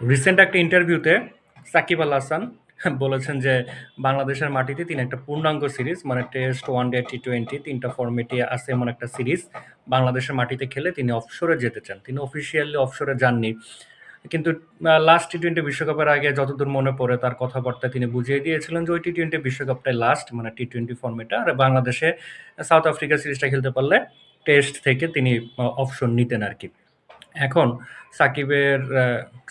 Recent একটা ইন্টারভিউতে সাকিব আল হাসান বলেছেন যে বাংলাদেশের মাটিতে তিনি একটা পূর্ণাঙ্গ সিরিজ মানে টেস্ট ওয়ানডে টি-20 তিনটা ফরম্যাটে আছে এমন একটা সিরিজ বাংলাদেশের মাটিতে খেলে তিনি অফশোরে যেতে চান। তিনি অফিসিয়ালি অফশোরে যাননি, কিন্তু লাস্ট টি-20 বিশ্বকাপের আগে যতদূর মনে পড়ে তার কথাবার্তায় তিনি বুঝিয়ে দিয়েছিলেন যে ওই টি-20 বিশ্বকাপটাই লাস্ট, মানে টি-20 ফরম্যাটে, আর বাংলাদেশে সাউথ আফ্রিকা সিরিজটা খেলতে পারলে টেস্ট থেকে তিনি অপশন নিতেন আর কি। এখন সাকিবের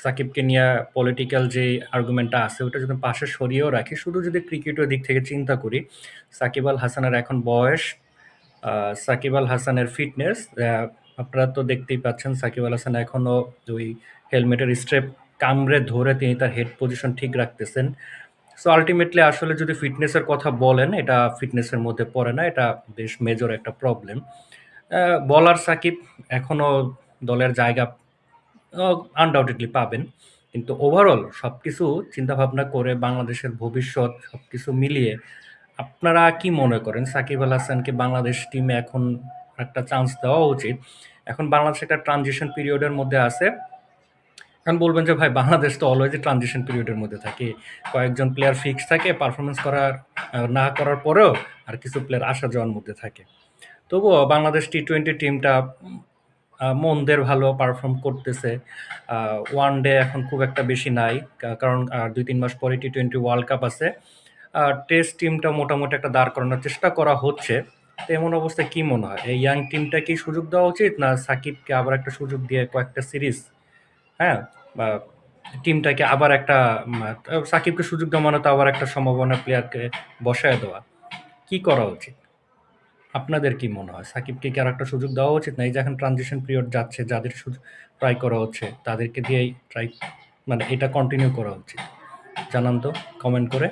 সাকিবকে নিয়ে পলিটিক্যাল যে আর্গুমেন্টটা আছে ওটা যদি পাশে সরিয়েও রাখি, শুধু যদি ক্রিকেটের দিক থেকে চিন্তা করি, সাকিব আল হাসানের এখন বয়স, সাকিব আল হাসানের ফিটনেস, আপনারা তো দেখতেই পাচ্ছেন সাকিব আল হাসান এখনো ওই হেলমেটের স্ট্রেপ কামড়ে ধরে তিনি তার হেড পজিশন ঠিক রাখতেছেন। সো আলটিমেটলি আসলে যদি ফিটনেসের কথা বলেন, এটা ফিটনেসের মধ্যে পড়ে না, এটা বেশ মেজর একটা প্রবলেম। বলার সাকিব এখনো দলের জায়গা আনডাউটেডলি পাবেন, কিন্তু ওভারঅল সবকিছু চিন্তা ভাবনা করে বাংলাদেশের ভবিষ্যৎ সবকিছু মিলিয়ে আপনারা কি মনে করেন সাকিব আল হাসানকে বাংলাদেশ টিমে এখন একটা চান্স দেওয়া উচিত? এখন বাংলাদেশ একটা ট্রানজিশন পিরিয়ডের মধ্যে আছে। এখন বলবেন যে ভাই বাংলাদেশ তো অলওয়েজই ট্রানজিশন পিরিয়ডের মধ্যে থাকে, কয়েকজন প্লেয়ার ফিক্স থাকে, পারফরমেন্স করার না করার পরেও আর কিছু প্লেয়ার আসা যাওয়ার মধ্যে থাকে। তবুও বাংলাদেশ টি-20 টিমটা মন্দের ভালো পারফর্ম করতেছে। ওয়ান ডে এখন খুব একটা বেশি নাই, কারণ 2-3 মাস পরে টি-20 ওয়ার্ল্ড কাপ আছে। টেস্ট টিমটা মোটামুটি একটা দাঁড় করানোর চেষ্টা করা হচ্ছে। তো এমন অবস্থায় কি মনে হয় এই ইয়াং টিমটা কি সুযোগ দেওয়া উচিত, না সাকিবকে আবার একটা সুযোগ দিয়ে কয়েকটা সিরিজ, হ্যাঁ, বা টিমটাকে আবার একটা সাকিবকে সুযোগ দেওয়া মানে তো আবার একটা সম্ভাবনা প্লেয়ারকে বসায় দেওয়া, কি করা উচিত? আপনাদের কি মনে হয় সাকিবকে কি আর একটা সুযোগ দেওয়া উচিত, না এই যে এখন ট্রানজিশন পিরিয়ড যাচ্ছে যাদের ট্রাই করা হচ্ছে তাদেরকে দিয়েই ট্রাই, মানে এটা কন্টিনিউ করা উচিত? জানান তো কমেন্ট করে।